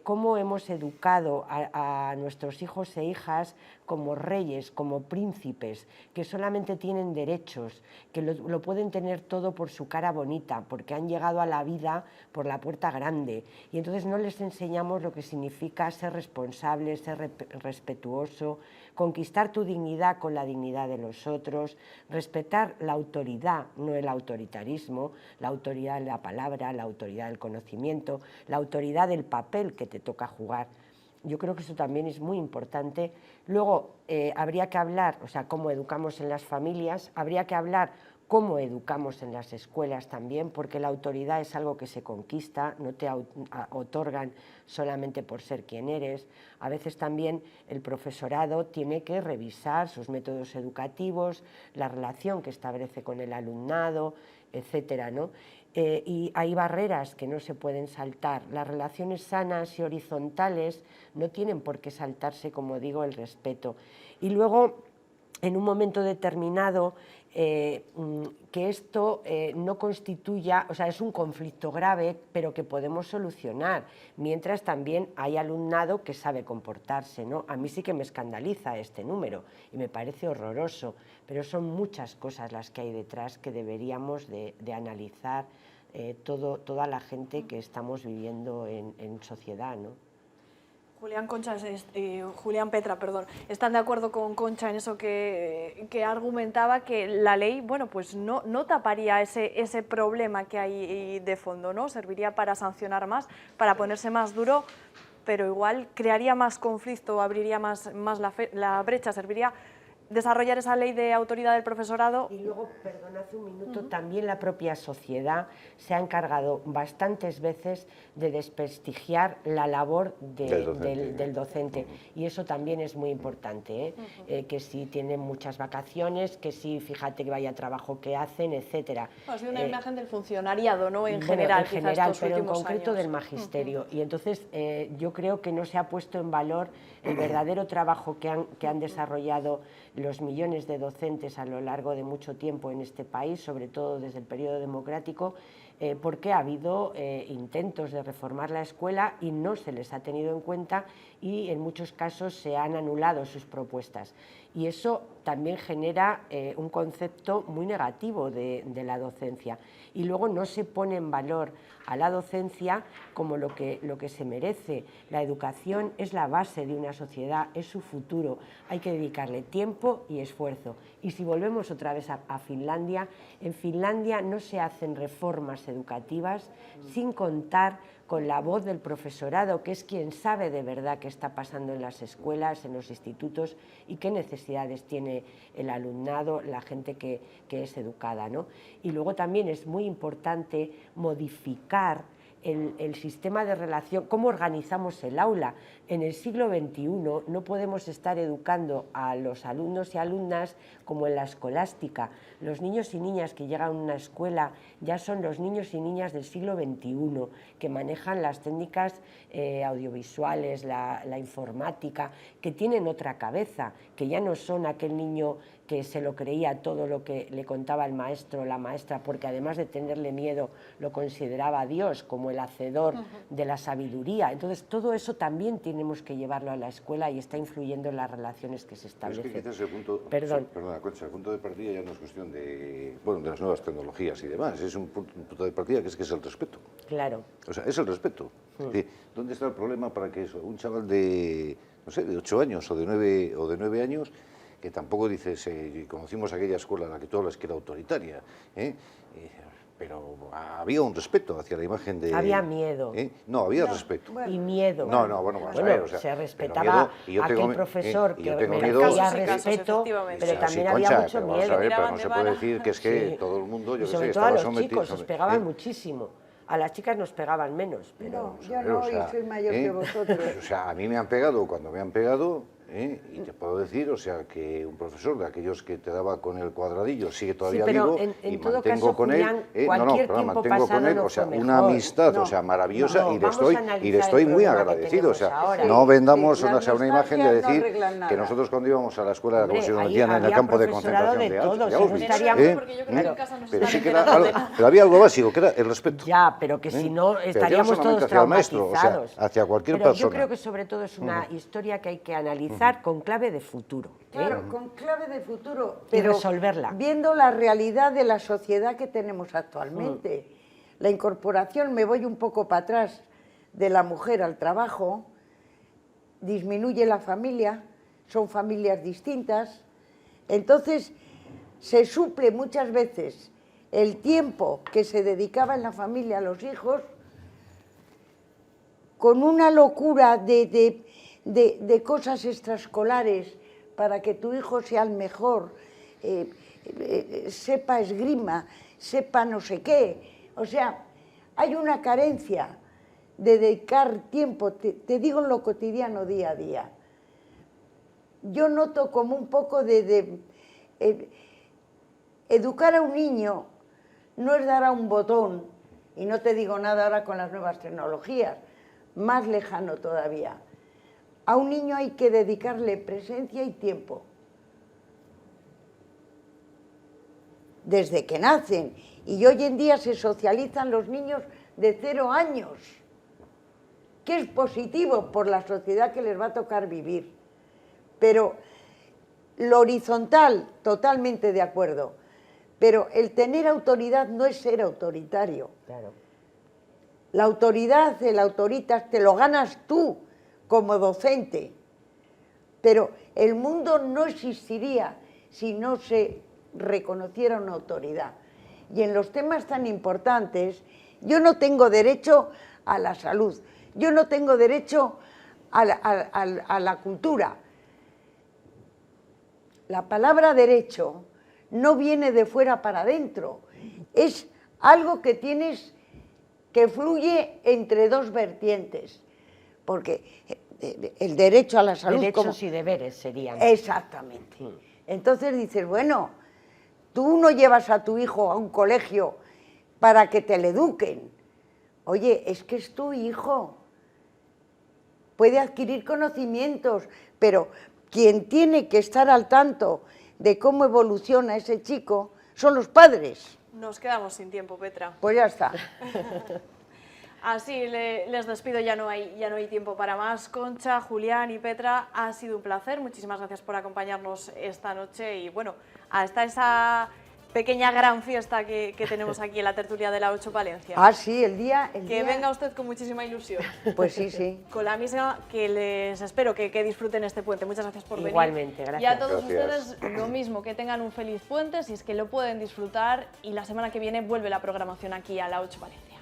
cómo hemos educado a nuestros hijos e hijas como reyes, como príncipes, que solamente tienen derechos, que lo pueden tener todo por su cara bonita, porque han llegado a la vida por la puerta grande. Y entonces no les enseñamos lo que significa ser responsable, ser respetuoso, conquistar tu dignidad con la dignidad de los otros, respetar la autoridad, no el autoritarismo, la autoridad de la palabra, la autoridad del conocimiento, la autoridad del papel que te toca jugar. Yo creo que eso también es muy importante. Luego, habría que hablar, o sea, cómo educamos en las familias, habría que hablar cómo educamos en las escuelas también, porque la autoridad es algo que se conquista, no te otorgan solamente por ser quien eres. A veces también el profesorado tiene que revisar sus métodos educativos, la relación que establece con el alumnado, etcétera, ¿no? Y hay barreras que no se pueden saltar. Las relaciones sanas y horizontales no tienen por qué saltarse, como digo, el respeto. Y luego, en un momento determinado, que esto no constituya, o sea, es un conflicto grave, pero que podemos solucionar, mientras también hay alumnado que sabe comportarse, ¿no? A mí sí que me escandaliza este número y me parece horroroso, pero son muchas cosas las que hay detrás que deberíamos de analizar toda la gente que estamos viviendo en sociedad, ¿no? Julián Petra, perdón, están de acuerdo con Concha en eso que argumentaba, que la ley, bueno, pues no taparía ese problema que hay de fondo, ¿no? Serviría para sancionar más, para ponerse más duro, pero igual crearía más conflicto, abriría más la brecha, serviría desarrollar esa ley de autoridad del profesorado. Y luego, perdón, hace un minuto, también la propia sociedad se ha encargado bastantes veces de desprestigiar la labor del docente. Y eso también es muy importante, que si tienen muchas vacaciones, que si, fíjate que vaya trabajo que hacen, etcétera. Ha sido una imagen del funcionariado, ¿no? En bueno, general, en general, pero en concreto años. del magisterio. Y entonces yo creo que no se ha puesto en valor el verdadero trabajo que han desarrollado los millones de docentes a lo largo de mucho tiempo en este país, sobre todo desde el periodo democrático, porque ha habido intentos de reformar la escuela y no se les ha tenido en cuenta y en muchos casos se han anulado sus propuestas. Y eso también genera un concepto muy negativo de la docencia. Y luego no se pone en valor a la docencia como lo que se merece. La educación es la base de una sociedad, es su futuro. Hay que dedicarle tiempo y esfuerzo. Y si volvemos otra vez a Finlandia, en Finlandia no se hacen reformas educativas sin contar con la voz del profesorado, que es quien sabe de verdad qué está pasando en las escuelas, en los institutos y qué necesidades tiene tiene el alumnado, la gente que es educada, ¿no? Y luego también es muy importante modificar el sistema de relación, cómo organizamos el aula. En el siglo XXI no podemos estar educando a los alumnos y alumnas como en la escolástica. Los niños y niñas que llegan a una escuela ya son los niños y niñas del siglo XXI, que manejan las técnicas audiovisuales, la informática, que tienen otra cabeza, que ya no son aquel niño que se lo creía todo lo que le contaba el maestro o la maestra, porque además de tenerle miedo lo consideraba a Dios como el hacedor de la sabiduría. Entonces todo eso también tenemos que llevarlo a la escuela y está influyendo en las relaciones que se establecen. Es que quizás el punto, perdona, Concha, el punto de partida ya no es cuestión de, bueno, de las nuevas tecnologías y demás, es un punto de partida que es el respeto. Claro. O sea, es el respeto. ¿Dónde está el problema para que un chaval de, no sé, de 8 años o de 9 años, que tampoco dices, conocimos aquella escuela en la que tú hablas que era autoritaria, pero había un respeto hacia la imagen de... Había miedo. No, había respeto. Y miedo. No, bueno, vamos a ver, o sea, se respetaba a aquel profesor que merecía respeto, pero también había mucho miedo. Vamos a ver, pero no se puede decir que es que todo el mundo, yo qué sé, estaba sometido. Sobre todo a los chicos, os pegaban muchísimo. A las chicas nos pegaban menos. Pero, yo no, y soy mayor que vosotros. O sea, a mí me han pegado cuando me han pegado... Y te puedo decir, o sea, que un profesor de aquellos que te daba con el cuadradillo sigue todavía vivo y mantengo con él, mantengo con él, o sea, una amistad, o sea, maravillosa y le estoy muy agradecido, o sea, no vendamos una imagen de decir que nosotros cuando íbamos a la escuela como si nos metían en el campo de concentración de Auschwitz, pero sí que era, pero había algo básico que era el respeto. Ya, pero que si no estaríamos todos traumatizados. Hacia cualquier persona. Yo creo que sobre todo es una historia que hay que analizar con clave de futuro. Claro, con clave de futuro, pero resolverla. Viendo la realidad de la sociedad que tenemos actualmente. La incorporación, me voy un poco para atrás, de la mujer al trabajo, disminuye la familia, son familias distintas, entonces se suple muchas veces el tiempo que se dedicaba en la familia a los hijos con una locura de cosas extraescolares para que tu hijo sea el mejor, sepa esgrima, sepa no sé qué. O sea, hay una carencia de dedicar tiempo, te digo en lo cotidiano, día a día. Yo noto como un poco educar a un niño no es dar a un botón, y no te digo nada ahora con las nuevas tecnologías, más lejano todavía. A un niño hay que dedicarle presencia y tiempo. Desde que nacen. Y hoy en día se socializan los niños de 0 años. Que es positivo por la sociedad que les va a tocar vivir. Pero lo horizontal, totalmente de acuerdo. Pero el tener autoridad no es ser autoritario. Claro. La autoridad, el autoritas, te lo ganas tú como docente, pero el mundo no existiría si no se reconociera una autoridad. Y en los temas tan importantes, yo no tengo derecho a la salud, yo no tengo derecho a la cultura. La palabra derecho no viene de fuera para adentro, es algo que tienes, que fluye entre dos vertientes. Porque el derecho a la salud... Derechos y deberes serían. Exactamente. Entonces dices, bueno, tú no llevas a tu hijo a un colegio para que te le eduquen. Oye, es que es tu hijo. Puede adquirir conocimientos, pero quien tiene que estar al tanto de cómo evoluciona ese chico son los padres. Nos quedamos sin tiempo, Petra. Pues ya está. Así les despido, ya no hay tiempo para más. Concha, Julián y Petra, ha sido un placer. Muchísimas gracias por acompañarnos esta noche y bueno, hasta esa pequeña gran fiesta que tenemos aquí en la tertulia de la 8 Palencia. Ah, sí, el día... Que venga usted con muchísima ilusión. Pues sí, sí. Con la misma que les espero que disfruten este puente. Muchas gracias por venir. Igualmente, gracias. Y a todos ustedes lo mismo, que tengan un feliz puente, si es que lo pueden disfrutar, y la semana que viene vuelve la programación aquí a la 8 Palencia.